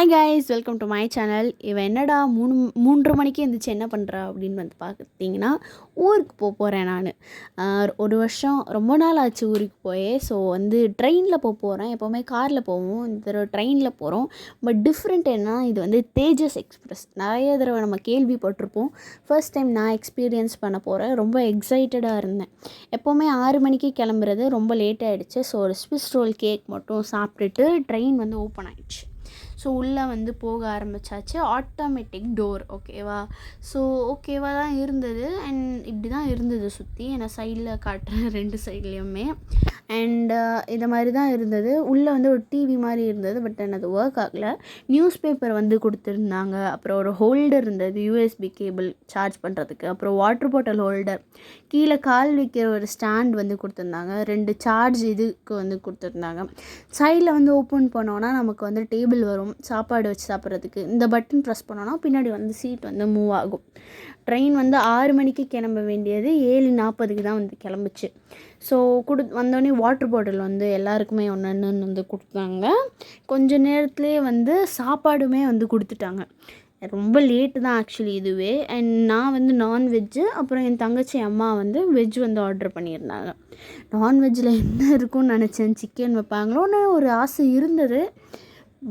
Hi guys, welcome to my channel. இவன் என்னடா 3:30 மணிக்கு எழுந்திரிச்சு என்ன பண்ணுறா அப்படின்னு வந்து பார்த்தீங்கன்னா, ஊருக்கு போகிறேன் நான். ஒரு வருஷம் ரொம்ப நாள் ஆச்சு ஊருக்கு போய். ஸோ வந்து ட்ரெயினில் போகிறேன். எப்போவுமே காரில் போவோம், இந்த தடவை ட்ரெயினில் போகிறோம். பட் டிஃப்ரெண்ட் என்ன, இது வந்து தேஜஸ் எக்ஸ்பிரஸ். நிறைய தடவை நம்ம கேள்விப்பட்டிருப்போம். ஃபர்ஸ்ட் டைம் நான் எக்ஸ்பீரியன்ஸ் பண்ண போகிறேன். ரொம்ப எக்ஸைட்டடாக இருந்தேன். எப்போவுமே 6 மணிக்கு கிளம்புறது ரொம்ப லேட் ஆகிடுச்சு. ஸோ ஒரு ஸ்விஸ் ரோல் கேக் மட்டும் சாப்பிட்டுட்டு ட்ரெயின் வந்து ஓப்பன் ஆகிடுச்சு. ஸோ உள்ளே வந்து போக ஆரம்பித்தாச்சு. ஆட்டோமேட்டிக் டோர் ஓகேவா. ஸோ ஓகேவா தான் இருந்தது. அண்ட் இப்படி தான் இருந்தது சுற்றி. என்னை சைடில் காட்டுறேன் 2 சைட்லேயுமே. அண்டு இதை மாதிரி தான் இருந்தது. உள்ளே வந்து ஒரு டிவி மாதிரி இருந்தது. பட் அது ஒர்க் ஆகலை. நியூஸ் பேப்பர் வந்து கொடுத்துருந்தாங்க. அப்புறம் ஒரு ஹோல்டர் இருந்தது, யூஎஸ்பி கேபிள் சார்ஜ் பண்ணுறதுக்கு. அப்புறம் வாட்டர் பாட்டில் ஹோல்டர், கீழே கால் வைக்கிற ஒரு ஸ்டாண்ட் வந்து கொடுத்துருந்தாங்க. 2 சார்ஜ் இதுக்கு வந்து கொடுத்துருந்தாங்க. சைடில் வந்து ஓப்பன் பண்ணோன்னா நமக்கு வந்து டேபிள் வரும் சாப்பாடு வச்சு சாப்பிட்றதுக்கு. இந்த பட்டன் ப்ரெஸ் பண்ணோன்னா பின்னாடி வந்து சீட் வந்து மூவ் ஆகும். ட்ரெயின் வந்து 6 மணிக்கு கிளம்ப வேண்டியது 7:40க்கு தான் வந்து கிளம்புச்சு. ஸோ வந்தோடனே வாட்டர் பாட்டில் வந்து எல்லாருக்குமே ஒன்று வந்து கொடுத்தாங்க. கொஞ்ச நேரத்துலேயே வந்து சாப்பாடுமே வந்து கொடுத்துட்டாங்க. ரொம்ப லேட்டு தான் ஆக்சுவலி இதுவே. அண்ட் நான் வந்து நான்வெஜ்ஜு, அப்புறம் என் தங்கச்சி அம்மா வந்து வெஜ் வந்து ஆர்டர் பண்ணியிருந்தாங்க. நான்வெஜ்ஜில் என்ன இருக்கும்னு நினச்சேன், சிக்கன் வைப்பாங்களோன்னு ஒரு ஆசை இருந்தது.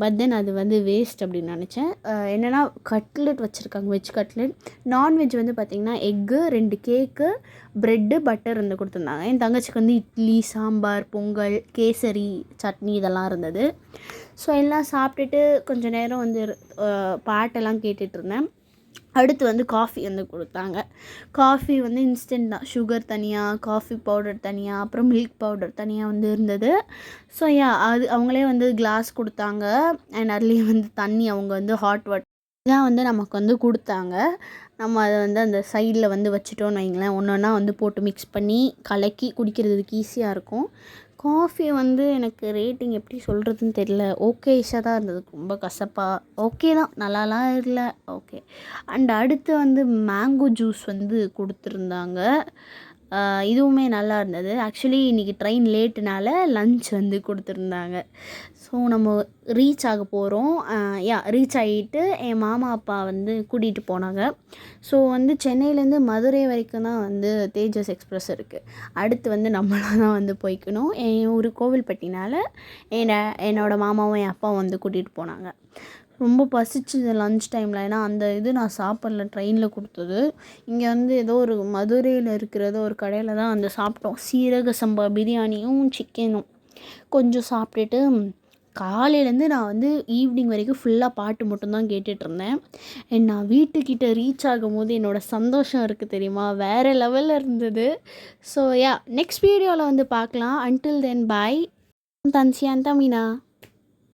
பட் தென் அது வந்து வேஸ்ட் அப்படின்னு நினச்சேன். என்னென்னா கட்லெட் வச்சுருக்காங்க, வெஜ் கட்லெட். நான்வெஜ் வந்து பார்த்திங்கன்னா எக்கு, 2 கேக்கு, ப்ரெட்டு, பட்டர் வந்து கொடுத்துருந்தாங்க. என் தங்கச்சிக்கு வந்து இட்லி, சாம்பார், பொங்கல், கேசரி, சட்னி இதெல்லாம் இருந்தது. ஸோ எல்லாம் சாப்பிட்டுட்டு கொஞ்சம் நேரம் வந்து பாட்டெல்லாம் கேட்டுட்ருந்தேன். அடுத்து வந்து காஃபி வந்து கொடுத்தாங்க. காஃபி வந்து இன்ஸ்டன்ட் தான். சுகர் தனியாக, காஃபி பவுடர் தனியாக, அப்புறம் மில்க் பவுடர் தனியாக வந்து இருந்தது. ஸோ அது அவங்களே வந்து கிளாஸ் கொடுத்தாங்க. அண்ட் அதுலேயே வந்து தண்ணி அவங்க வந்து ஹாட் வாட்டர் இதான் வந்து நமக்கு வந்து கொடுத்தாங்க. நம்ம அதை வந்து அந்த சைடில் வந்து வச்சுட்டோன்னு வைங்களேன், ஒன்று ஒன்றா வந்து போட்டு மிக்ஸ் பண்ணி கலக்கி குடிக்கிறதுக்கு ஈஸியாக இருக்கும். காஃபி வந்து எனக்கு ரேட்டிங் எப்படி சொல்கிறதுன்னு தெரியல. ஓகேஷாக தான் இருந்தது. ரொம்ப கசப்பாக ஓகே தான், நல்லாலாம் இல்லை, ஓகே. அண்ட் அடுத்து வந்து மேங்கோ ஜூஸ் வந்து கொடுத்துருந்தாங்க. இதுவுமே நல்லா இருந்தது. ஆக்சுவலி இன்றைக்கி ட்ரெயின் லேட்டுனால லன்ச் வந்து கொடுத்துருந்தாங்க. ஸோ நம்ம ரீச் ஆக போகிறோம். ரீச் ஆகிட்டு என் மாமா அப்பா வந்து கூட்டிகிட்டு போனாங்க. ஸோ வந்து சென்னையிலேருந்து மதுரை வரைக்கும் தான் வந்து தேஜஸ் எக்ஸ்பிரஸ் இருக்குது. அடுத்து வந்து நம்மளாக தான் வந்து போய்க்கணும். என் ஊர் கோவில்பட்டினால் என்னோடய மாமாவும் என் அப்பாவும் வந்து கூட்டிகிட்டு போனாங்க. ரொம்ப பசிச்சுது லன்ச் டைமில். ஏன்னா அந்த இது நான் சாப்பிடல, ட்ரெயினில் கொடுத்தது. இங்கே வந்து ஏதோ ஒரு மதுரையில் இருக்கிறதோ ஒரு கடையில் தான் வந்து சாப்பிட்டோம். சீரக சம்பா பிரியாணியும் சிக்கனும் கொஞ்சம் சாப்பிட்டுட்டு காலையிலேருந்து நான் வந்து ஈவினிங் வரைக்கும் ஃபுல்லாக பாட்டு மட்டும்தான் கேட்டுட்ருந்தேன். நான் வீட்டுக்கிட்ட ரீச் ஆகும்போது என்னோடய சந்தோஷம் இருக்குது தெரியுமா, வேறு லெவலில் இருந்தது. ஸோ நெக்ஸ்ட் வீடியோவில் வந்து பார்க்கலாம். அன்டில் தென் பாய். தன்சியான் தமினா.